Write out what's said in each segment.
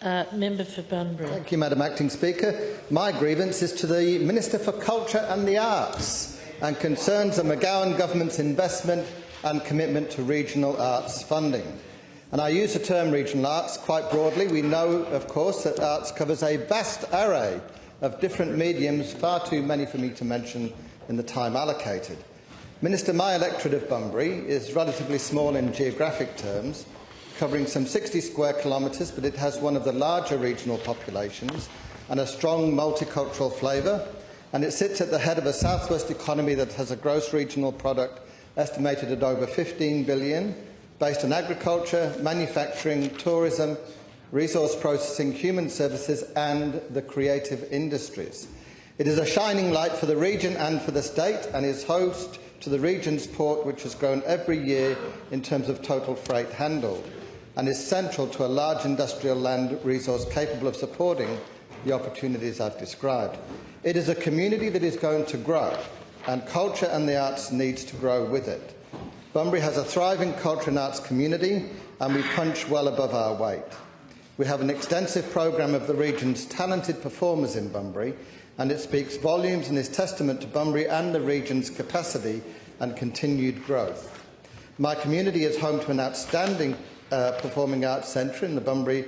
Member for Bunbury. Thank you, Madam Acting Speaker. My grievance is to the Minister for Culture and the Arts and concerns the McGowan Government's investment and commitment to regional arts funding. And I use the term regional arts quite broadly. We know, of course, that arts covers a vast array of different mediums, far too many for me to mention in the time allocated. Minister, my electorate of Bunbury is relatively small in geographic terms, covering some 60 square kilometres, but it has one of the larger regional populations and a strong multicultural flavour, and it sits at the head of a southwest economy that has a gross regional product estimated at over 15 billion, based on agriculture, manufacturing, tourism, resource processing, human services and the creative industries. It is a shining light for the region and for the state, and is host to the region's port, which has grown every year in terms of total freight handled, and is central to a large industrial land resource capable of supporting the opportunities I've described. It is a community that is going to grow, and culture and the arts needs to grow with it. Bunbury has a thriving culture and arts community, and we punch well above our weight. We have an extensive programme of the region's talented performers in Bunbury, and it speaks volumes and is testament to Bunbury and the region's capacity and continued growth. My community is home to an outstanding performing arts centre in the Bunbury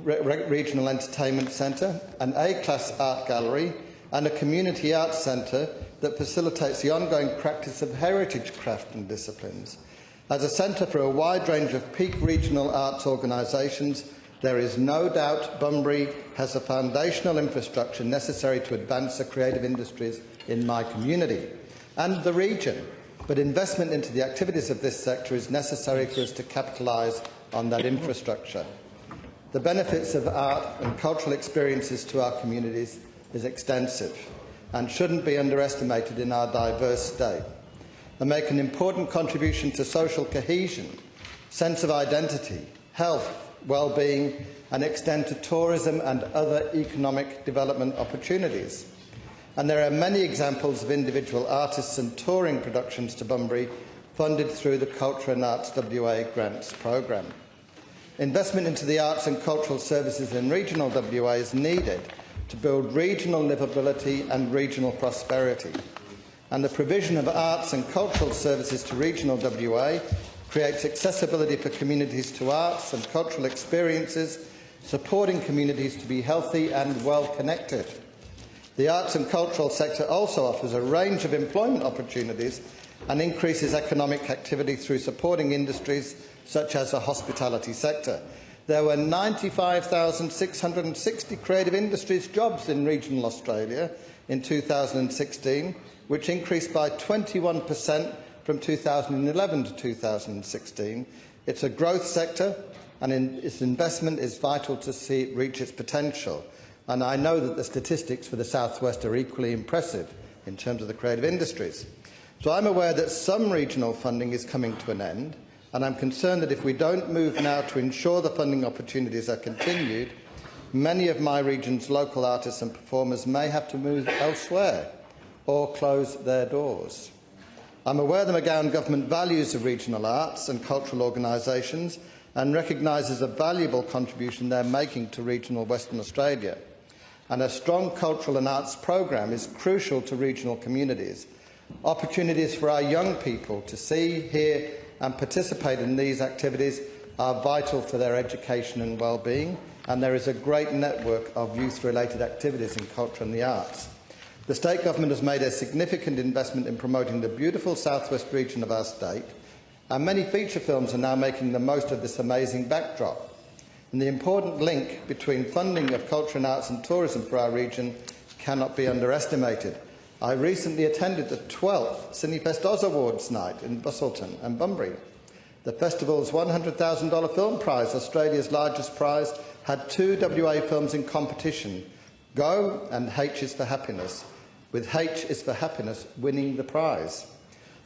Regional Entertainment Centre, an A-class art gallery and a community arts centre that facilitates the ongoing practice of heritage craft and disciplines. As a centre for a wide range of peak regional arts organisations, there is no doubt Bunbury has the foundational infrastructure necessary to advance the creative industries in my community and the region, but investment into the activities of this sector is necessary for us to capitalise on that infrastructure. The benefits of art and cultural experiences to our communities is extensive and shouldn't be underestimated in our diverse state. They make an important contribution to social cohesion, sense of identity, health, well-being, and extend to tourism and other economic development opportunities. And there are many examples of individual artists and touring productions to Bunbury funded through the Culture and Arts WA Grants programme. Investment into the arts and cultural services in regional WA is needed to build regional livability and regional prosperity. And the provision of arts and cultural services to regional WA creates accessibility for communities to arts and cultural experiences, supporting communities to be healthy and well connected. The arts and cultural sector also offers a range of employment opportunities and increases economic activity through supporting industries such as the hospitality sector. There were 95,660 creative industries jobs in regional Australia in 2016, which increased by 21% from 2011 to 2016. It's a growth sector, and its investment is vital to see it reach its potential. And I know that the statistics for the South West are equally impressive in terms of the creative industries. So I'm aware that some regional funding is coming to an end, and I'm concerned that if we don't move now to ensure the funding opportunities are continued, many of my region's local artists and performers may have to move elsewhere or close their doors. I'm aware the McGowan Government values the regional arts and cultural organisations and recognises a valuable contribution they're making to regional Western Australia. And a strong cultural and arts programme is crucial to regional communities. Opportunities for our young people to see, hear and participate in these activities are vital for their education and well-being, and there is a great network of youth-related activities in culture and the arts. The State Government has made a significant investment in promoting the beautiful southwest region of our state, and many feature films are now making the most of this amazing backdrop. And the important link between funding of culture and arts and tourism for our region cannot be underestimated. I recently attended the 12th Cinefest Oz Awards night in Busselton and Bunbury. The festival's $100,000 film prize, Australia's largest prize, had 2 WA films in competition, Go and H is for Happiness, with H is for Happiness winning the prize.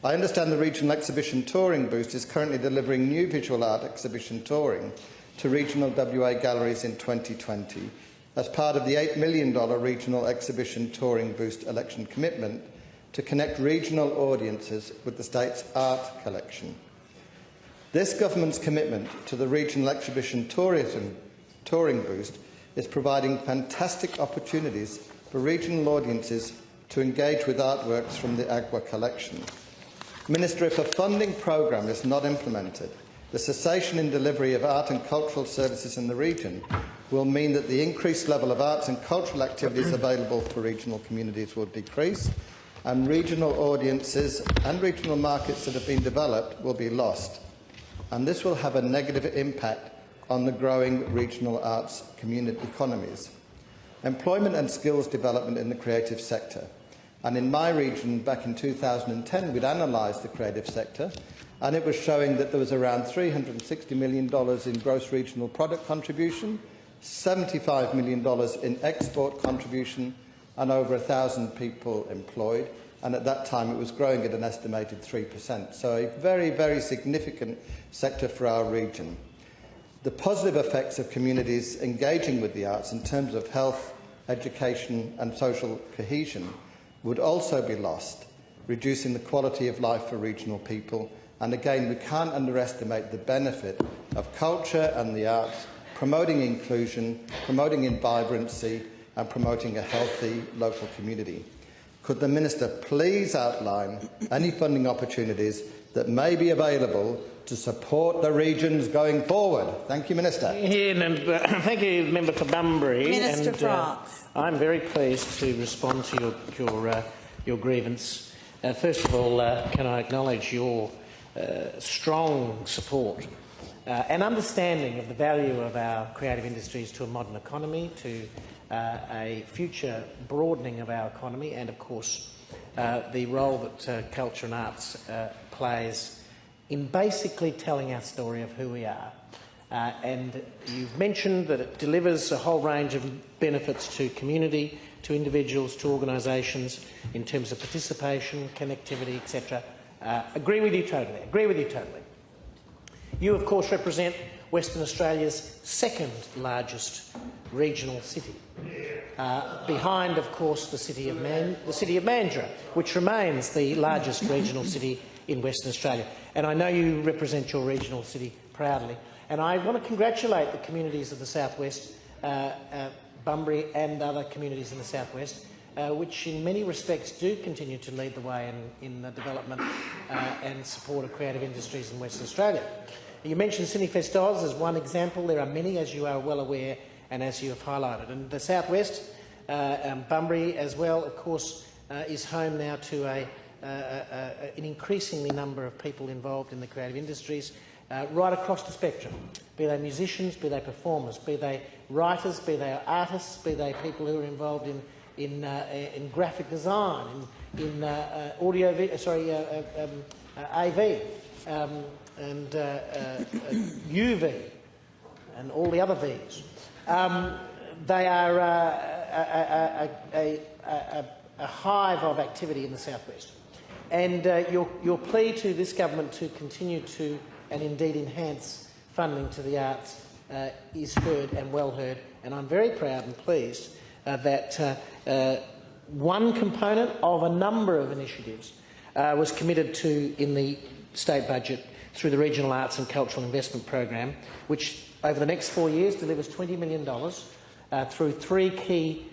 I understand the Regional Exhibition Touring Boost is currently delivering new visual art exhibition touring to regional WA galleries in 2020 as part of the $8 million Regional Exhibition Touring Boost election commitment to connect regional audiences with the state's art collection. This government's commitment to the Regional Exhibition touring boost is providing fantastic opportunities for regional audiences to engage with artworks from the Agua collection. Minister, if a funding programme is not implemented, the cessation in delivery of art and cultural services in the region will mean that the increased level of arts and cultural activities available for regional communities will decrease, and regional audiences and regional markets that have been developed will be lost. And this will have a negative impact on the growing regional arts community economies. Employment and skills development in the creative sector. And in my region, back in 2010, we'd analysed the creative sector, and it was showing that there was around $360 million in gross regional product contribution, $75 million in export contribution, and over 1,000 people employed. And at that time, it was growing at an estimated 3%. So a very, very significant sector for our region. The positive effects of communities engaging with the arts in terms of health, education and social cohesion would also be lost, reducing the quality of life for regional people. And again, we can't underestimate the benefit of culture and the arts, promoting inclusion, promoting vibrancy and promoting a healthy local community. Could the Minister please outline any funding opportunities that may be available to support the regions going forward? Thank you, Minister. Thank you, Member for Bunbury. Minister France. I'm very pleased to respond to your grievance. First of all, can I acknowledge your strong support and understanding of the value of our creative industries to a modern economy, to a future broadening of our economy, and of course the role that culture and arts plays in basically telling our story of who we are. And you've mentioned that it delivers a whole range of benefits to community, to individuals, to organisations in terms of participation, connectivity, etc. Agree with you totally. You, of course, represent Western Australia's second largest regional city, behind, of course, the city of Mandurah, which remains the largest regional city in Western Australia. And I know you represent your regional city proudly. And I want to congratulate the communities of the southwest, Bunbury and other communities in the southwest, which in many respects do continue to lead the way in the development and support of creative industries in Western Australia. You mentioned Cinefest Oz as one example. There are many, as you are well aware and as you have highlighted. And the southwest, Bunbury as well, of course, is home now to an increasingly number of people involved in the creative industries, right across the spectrum, be they musicians, be they performers, be they writers, be they artists, be they people who are involved in graphic design, in audio, AV, and UV, and all the other Vs. They are a hive of activity in the southwest. And your plea to this government to continue to and indeed enhance funding to the arts is heard and well heard, and I'm very proud and pleased that one component of a number of initiatives was committed to in the state budget through the Regional Arts and Cultural Investment Program, which over the next 4 years delivers $20 million through three key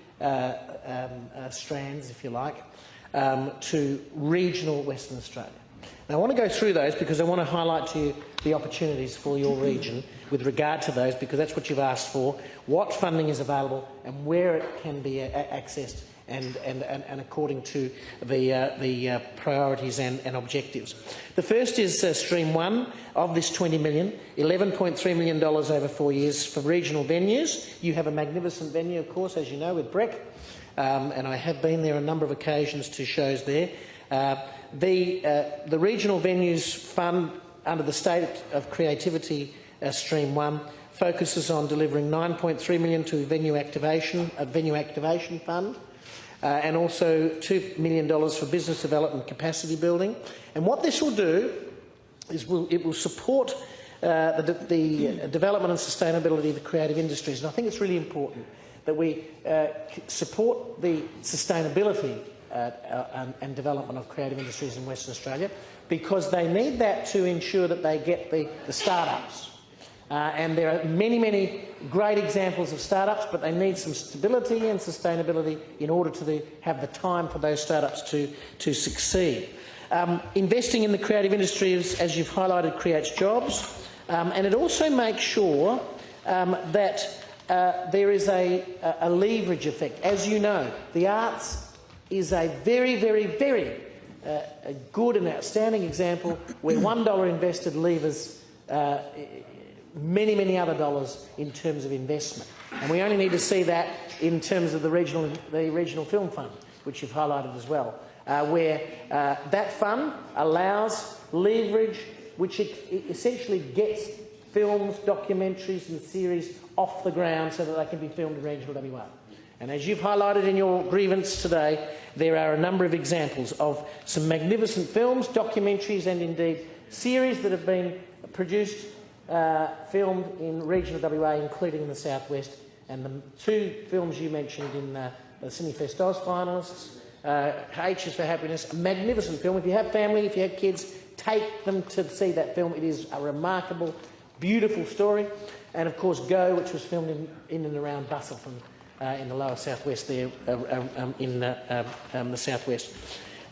strands, if you like, to regional Western Australia. Now, I want to go through those because I want to highlight to you the opportunities for your region with regard to those, because that's what you've asked for, what funding is available and where it can be accessed and according to the priorities and objectives. The first is Stream 1 of this $20 million, $11.3 million over 4 years for regional venues. You have a magnificent venue, of course, as you know, with Breck, and I have been there a number of occasions to shows there. The Regional Venues Fund under the State of Creativity Stream 1 focuses on delivering $9.3 million to a venue activation fund, and also $2 million for business development capacity building. And what this will do is it will support the development and sustainability of the creative industries. And I think it's really important that we support the sustainability and development of creative industries in Western Australia, because they need that to ensure that they get the start-ups And there are many, many great examples of startups, but they need some stability and sustainability in order to have the time for those startups to succeed. Investing in the creative industry, as you've highlighted, creates jobs, and it also makes sure that there is a leverage effect. As you know, the arts is a very, very, very good and outstanding example where $1 invested levers many, many other dollars in terms of investment. And we only need to see that in terms of the regional film fund, which you've highlighted as well, where that fund allows leverage, which it essentially gets films, documentaries and series off the ground so that they can be filmed in regional WA. And as you've highlighted in your grievance today, there are a number of examples of some magnificent films, documentaries and indeed series that have been produced, filmed in regional WA, including in the southwest. And the two films you mentioned in the Sydney Fest Oz finalists, H is for Happiness, a magnificent film. If you have family, if you have kids, take them to see that film. It is a remarkable, beautiful story. And of course Go, which was filmed in and around Busselton in the lower southwest there, in the southwest.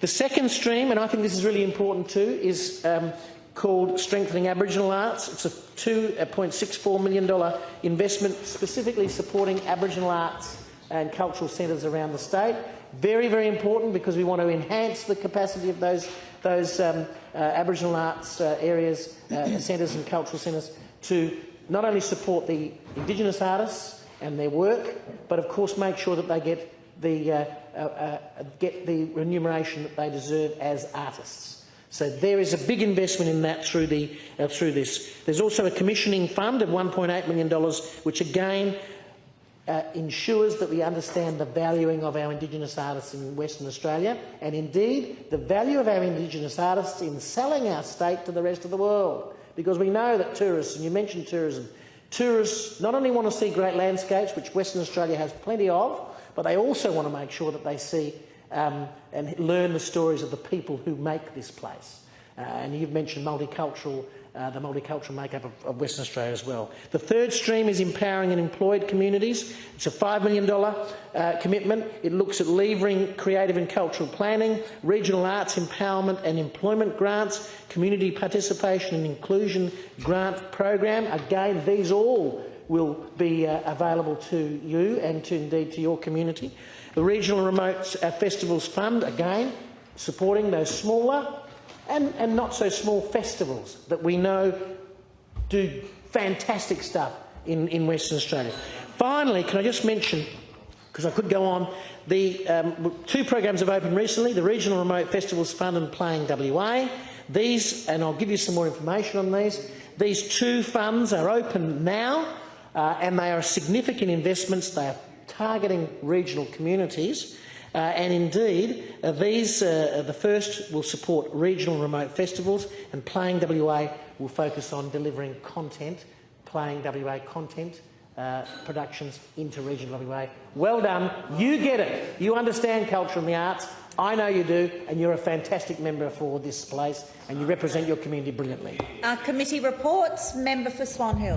The second stream, and I think this is really important too, is called Strengthening Aboriginal Arts. It's a $2.64 million investment specifically supporting Aboriginal arts and cultural centres around the state. Very, very important because we want to enhance the capacity of those Aboriginal arts areas, centres and cultural centres to not only support the Indigenous artists and their work, but of course make sure that they get the remuneration that they deserve as artists. So there is a big investment in that through this. There's also a commissioning fund of $1.8 million, which again ensures that we understand the valuing of our Indigenous artists in Western Australia, and indeed the value of our Indigenous artists in selling our state to the rest of the world. Because we know that tourists, and you mentioned tourism, tourists not only want to see great landscapes, which Western Australia has plenty of, but they also want to make sure that they see and learn the stories of the people who make this place. And you've mentioned multicultural, the multicultural makeup of Western Australia as well. The third stream is empowering and employed communities. It's a $5 million commitment. It looks at levering creative and cultural planning, regional arts empowerment and employment grants, community participation and inclusion grant program. Again, these all will be available to you and indeed to your community. The Regional Remote Festivals Fund, again, supporting those smaller and not so small festivals that we know do fantastic stuff in Western Australia. Finally, can I just mention, because I could go on, the two programs have opened recently, the Regional Remote Festivals Fund and Playing WA. These, and I'll give you some more information on these two funds are open now and they are significant investments. They are targeting regional communities. And indeed, the first will support regional remote festivals, and Playing WA will focus on delivering content, Playing WA content productions into regional WA. Well done. You get it. You understand culture and the arts. I know you do, and you're a fantastic member for this place, and you represent your community brilliantly. Committee reports. Member for Swan Hill.